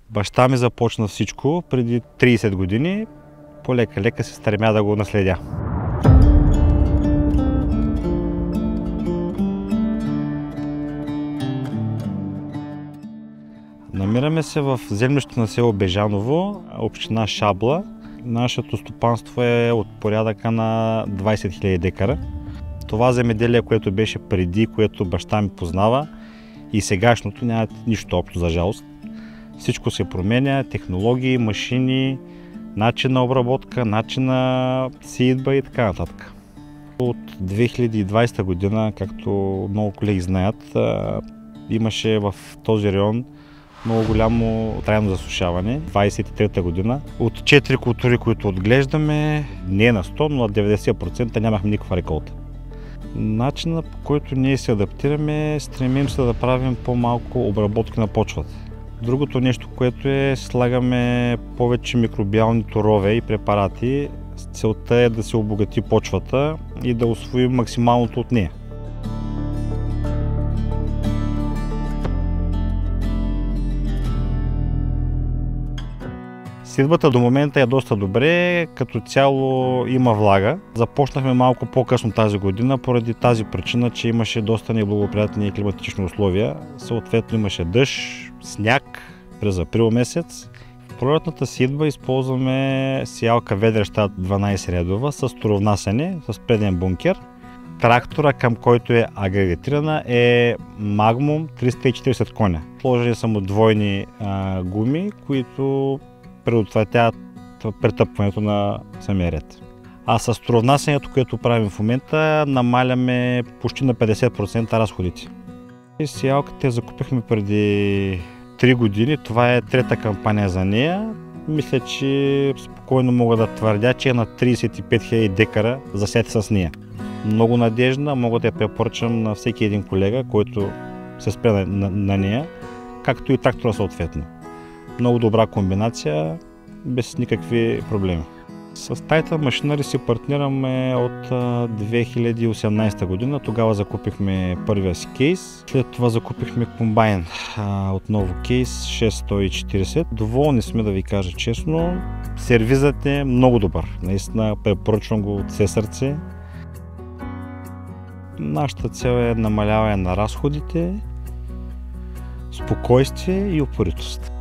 Баща ми започна всичко преди 30 години. Полека-лека се стремя да го наследя. Намираме се в землището на село Бежаново, община Шабла. Нашето стопанство е от порядъка на 20 000 декара. Това земеделие, което беше преди, което баща ми познава, и сегашното нямат нищо общо, за жалост. Всичко се променя, технологии, машини, начин на обработка, начин на сеитба и така нататък. От 2020 година, както много колеги знаят, имаше в този район много голямо трайно засушаване. 23-та година. От 4 култури, които отглеждаме, не на 100, но на 90% нямахме никаква реколта. Начинът, по който ние се адаптираме, стремим се да правим по-малко обработки на почвата. Другото нещо, което е, слагаме повече микробиални торове и препарати. Целта е да се обогати почвата и да усвоим максималното от нея. Сеитбата до момента е доста добре, като цяло има влага. Започнахме малко по-късно тази година, поради тази причина, че имаше доста неблагоприятни климатични условия. Съответно имаше дъжд, сняг през април месец. В пролетната сеитба използваме сеялка Ведрещат 12 редова с торовнасяне, с преден бункер. Трактора, към който е агрегатирана, е Magnum 340 коня. Сложени са му двойни гуми, които предотвратяват претъпването на самия ред. А с торовнасянето, което правим в момента, намаляме почти на 50% разходите. Сеялката закупихме преди 3 години. Това е трета кампания за нея. Мисля, че спокойно мога да твърдя, че е на 35 000 декара засети с нея. Много надежна, мога да я препоръчам на всеки един колега, който се спре на нея, както и трактора съответно. Много добра комбинация, без никакви проблеми. С Titan Machinery си партнираме от 2018 година. Тогава закупихме първия си кейс. След това закупихме комбайн, отново кейс 6140. Доволни сме, да ви кажа честно. Сервизът е много добър. Наистина препоръчвам го от все сърце. Нашата цел е намаляване на разходите, спокойствие и упоритост.